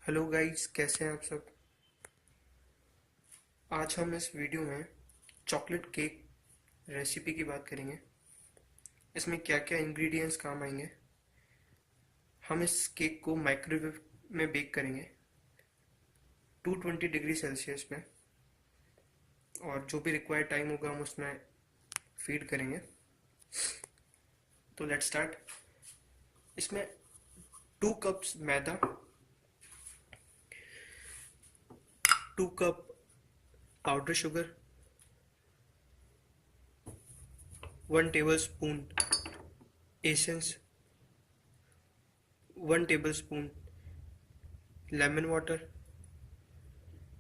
Hello guys, कैसे हैं आप सब। आज हम इस वीडियो में चॉकलेट केक रेसिपी की बात करेंगे। इसमें क्या क्या इंग्रेडिएंट्स काम आएंगे। हम इस केक को माइक्रोवेव में बेक करेंगे 220 डिग्री सेल्सियस पे, और जो भी रिक्वायर्ड टाइम होगा हम उसमें फीड करेंगे। तो लेट्स स्टार्ट। इसमें 2 कप्स मैदा, 2 cup powder sugar, 1 table spoon essence, 1 table spoon lemon water,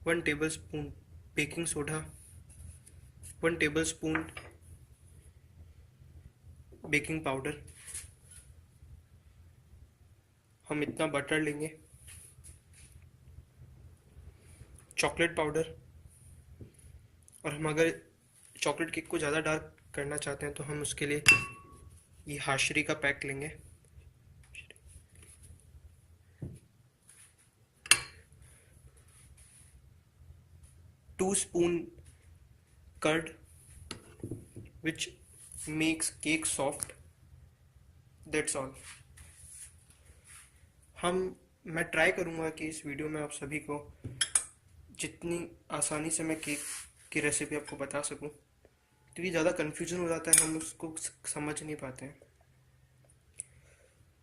1 table spoon baking soda, 1 table spoon baking powder. हम इतना बटर लेंगे, चॉकलेट पाउडर, और हम अगर चॉकलेट केक को ज़्यादा डार्क करना चाहते हैं तो हम उसके लिए ये हाशरी का पैक लेंगे। 2 spoon curd which makes cake soft. That's all. मैं ट्राई करूँगा कि इस वीडियो में आप सभी को जितनी आसानी से मैं केक की रेसिपी आपको बता सकूं, क्योंकि ज़्यादा कन्फ्यूजन हो जाता है, हम उसको समझ नहीं पाते हैं।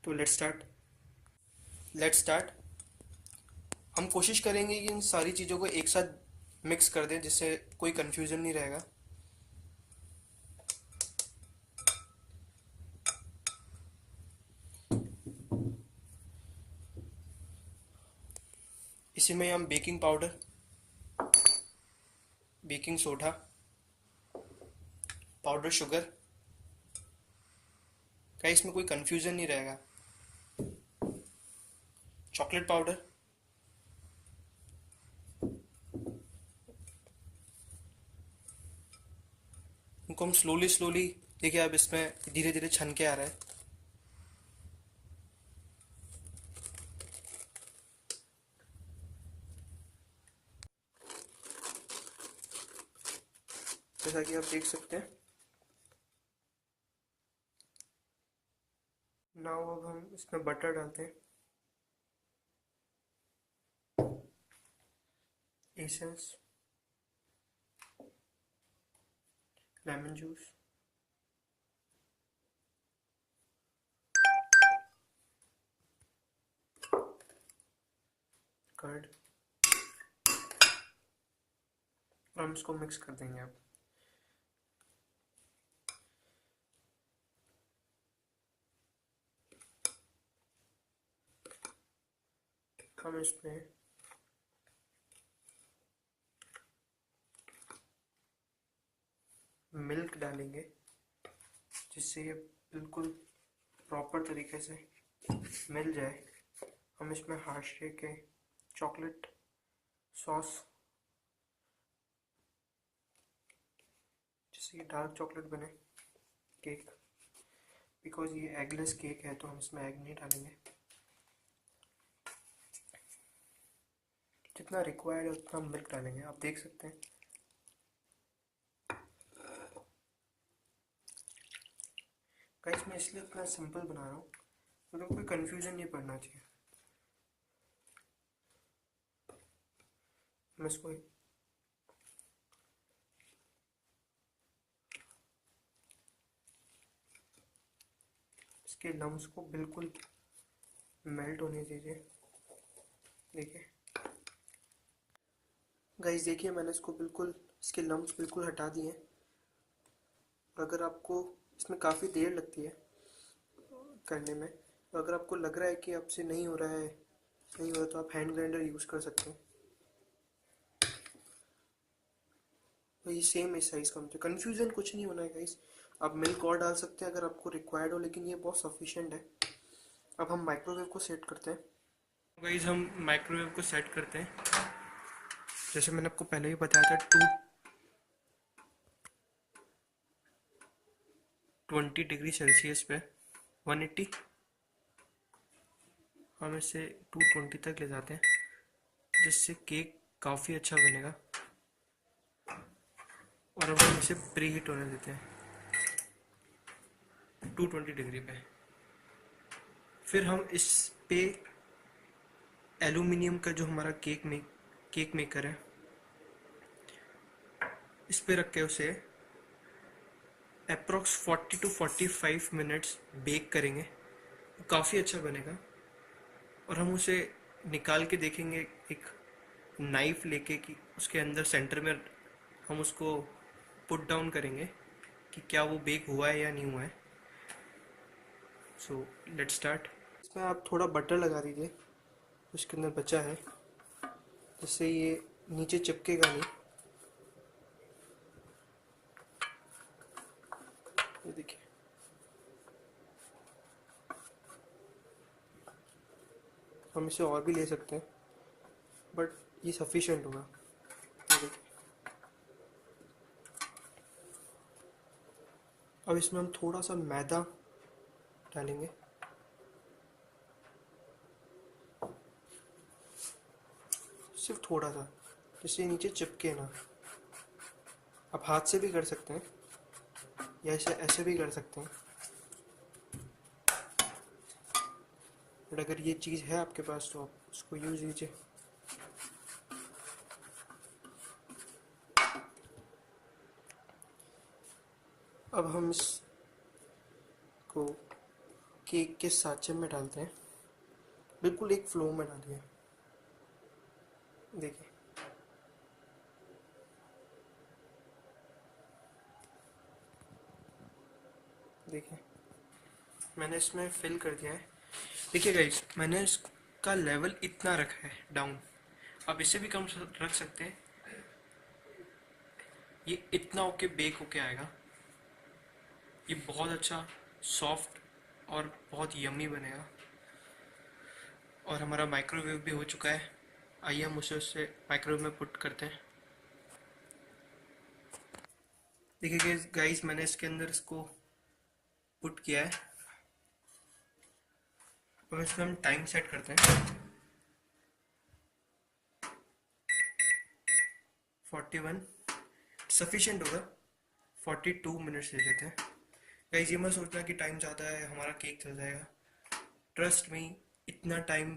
तो लेट्स स्टार्ट। हम कोशिश करेंगे कि इन सारी चीज़ों को एक साथ मिक्स कर दें जिससे कोई कन्फ्यूजन नहीं रहेगा। इसी में हम baking powder, baking soda, powder sugar का, इसमें कोई कन्फ्यूजन नहीं रहेगा, चॉकलेट पाउडर, उनको हम स्लोली स्लोली, देखिए अब इसमें धीरे धीरे छन के आ रहा है। जैसा कि आप देख सकते हैं। नाउ अब हम इसमें बटर डालते हैं, एसेंस, लेमन जूस, कर्ड, और हम इसको मिक्स कर देंगे। अब हम इसमें मिल्क डालेंगे जिससे ये बिल्कुल प्रॉपर तरीके से मिल जाए। हम इसमें हाशे के चॉकलेट सॉस, जिससे ये डार्क चॉकलेट बने केक। बिकॉज ये एगलेस केक है तो हम इसमें एग नहीं डालेंगे। जितना रिक्वायर्ड है उतना मिल्क डालेंगे, आप देख सकते हैं। गाइस, मैं इसलिए इतना सिंपल बना रहा हूँ क्योंकि कोई कंफ्यूजन नहीं पड़ना चाहिए। मैं इसको इसके लम्स को बिल्कुल मेल्ट होने दीजिए। देखिए गाइस, देखिए मैंने इसको बिल्कुल, इसके लम्स बिल्कुल हटा दिए। अगर आपको इसमें काफ़ी देर लगती है करने में, तो अगर आपको लग रहा है कि आपसे नहीं हो रहा है, नहीं हो रहा, तो आप हैंड ग्राइंडर यूज़ कर सकते हैं। तो ये सेम इस साइज़ का, मुझे कन्फ्यूज़न कुछ नहीं होना है गाइस। आप मिल्क और डाल सकते हैं अगर आपको रिक्वायर्ड हो, लेकिन ये बहुत सफिशिएंट है। अब हम माइक्रोवेव को सेट करते हैं। गाइस, हम माइक्रोवेव को सेट करते हैं। जैसे मैंने आपको पहले भी बताया था, 220 डिग्री सेल्सियस पे 180, हम इसे 220 तक ले जाते हैं। जिससे केक काफ़ी अच्छा बनेगा। और अब हम इसे प्री हीट होने देते हैं 220 डिग्री पे। फिर हम इस पे एल्यूमिनियम का जो हमारा केक मेकर है, इस पे रख के उसे अप्रोक्स 40 टू 45 मिनट्स बेक करेंगे। काफ़ी अच्छा बनेगा। और हम उसे निकाल के देखेंगे एक नाइफ लेके कि उसके अंदर सेंटर में हम उसको पुट डाउन करेंगे कि क्या वो बेक हुआ है या नहीं हुआ है। So let's start. इसमें आप थोड़ा बटर लगा दीजिए उसके अंदर बचा है, जिससे ये नीचे चिपकेगा नहीं। ये देखिए, हम इसे और भी ले सकते हैं बट ये सफिशिएंट होगा। ये देखिए, अब इसमें हम थोड़ा सा मैदा डालेंगे। सिर्फ थोड़ा सा, जिससे नीचे चिपके ना। आप हाथ से भी कर सकते हैं या ऐसे ऐसे भी कर सकते हैं, बट अगर ये चीज़ है आपके पास तो आप उसको यूज़ कीजिए। अब हम इसको केक के साँचे में डालते हैं, बिल्कुल एक फ्लो में डालिए। देखिए, देखिए मैंने इसमें फिल कर दिया है। देखिए गाइस, मैंने इसका लेवल इतना रखा है डाउन, आप इसे भी कम रख सकते हैं। ये इतना ओके बेक होके आएगा। ये बहुत अच्छा सॉफ्ट और बहुत यमी बनेगा। और हमारा माइक्रोवेव भी हो चुका है। आइए हम उसे माइक्रोवेव में पुट करते हैं। देखिए गाइस, मैंने इसके अंदर इसको पुट किया है। और इसमें हम टाइम सेट करते हैं 41, सफिशिएंट होगा। 42 मिनट्स ले लेते हैं। गाइस, ये मत सोचना कि टाइम ज़्यादा है हमारा केक चल जाएगा। ट्रस्ट मी, इतना टाइम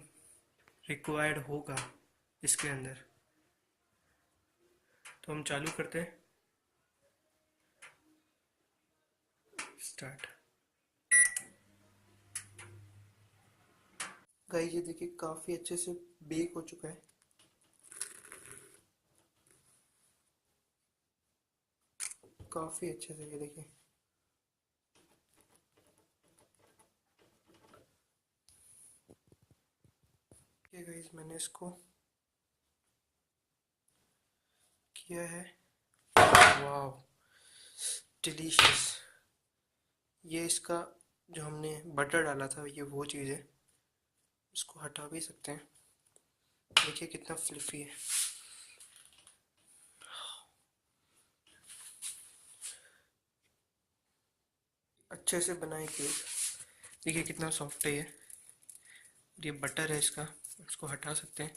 रिक्वायर्ड होगा इसके अंदर। तो हम चालू करते हैं। स्टार्ट। गाइस, ये देखिए काफ़ी अच्छे से बेक हो चुका है। काफ़ी अच्छे से, ये देखिए। ये गाइस, मैंने इसको किया है। वाह, डिलीशियस। ये इसका जो हमने बटर डाला था, ये वो चीज़ है। इसको हटा भी सकते हैं। देखिए कितना फ्लफी है। अच्छे से बनाए केक। देखिए कितना सॉफ्ट है ये बटर है इसका, इसको हटा सकते हैं।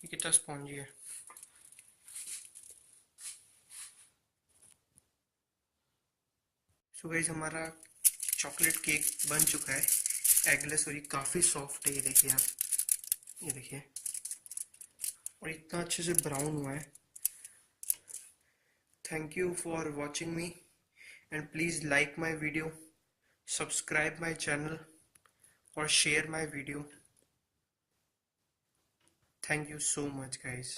ये कितना स्पॉन्जी है। सो गाइस, हमारा चॉकलेट केक बन चुका है एगलेस, और ये काफ़ी सॉफ्ट है। ये देखिए आप, ये देखिए, और इतना अच्छे से ब्राउन हुआ है। Thank you for watching me and please like my video, subscribe my channel और share my video. Thank you so much guys.